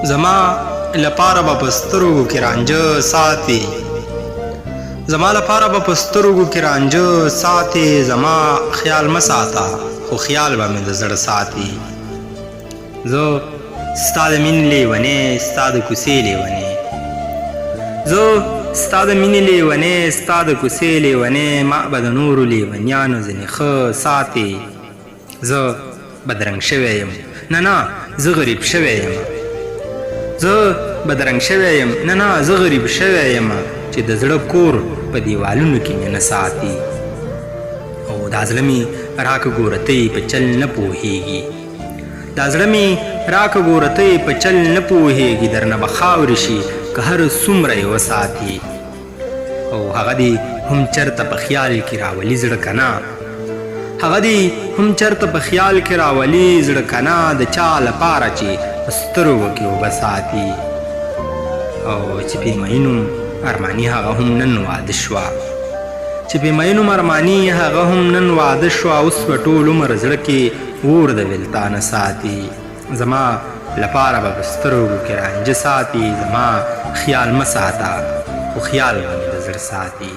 زما لپاره به په سترګو کې رانجه ساتي، زما لپاره به په سترګو کې رانجه ساتي. زما خیال مه ساته خو خیال به مې د زړه ساتي. زه ستا د مینې لیونی، ستا د کوڅې لیونی، زه ستا د مینې لیونی، ستا د کوڅې لیونی. ما به د نورو لیونیانو ځینې ښه ساتي. زه بدرنګ شوی یم، نه زه غریب شوی یم. زه بدرنګ شوی یم، نه زه غریب شوی یم چې د زړه کور په دیوالونو کې مې نه ساتي. او دا زړه مې راکه ګوره ته یې په چل نه پوهېږي، دا زړه مې راکه ګوره ته یې په چل نه پوهېږي. درنه به خاورې شي که هر څومره یې وساتي. او هغه دې هم چرته په خیال کې راولي زړه که نه، هغه دې هم چرته په خیال کې راولي زړه که نه. د چا لپاره چې په سترګو کې اوبه ساتي. او چې پې مینو ارماني هغه هم نن واده شوه، چې پې مینو ارماني هغه هم نن واده شوه. اوس به ټول عمر زړه کې اور د ولتانه ساتي. زما لپاره به په سترګو کې رانجه ساتي. زما خیال مه ساته خو خیال به مې د زړه ساتي.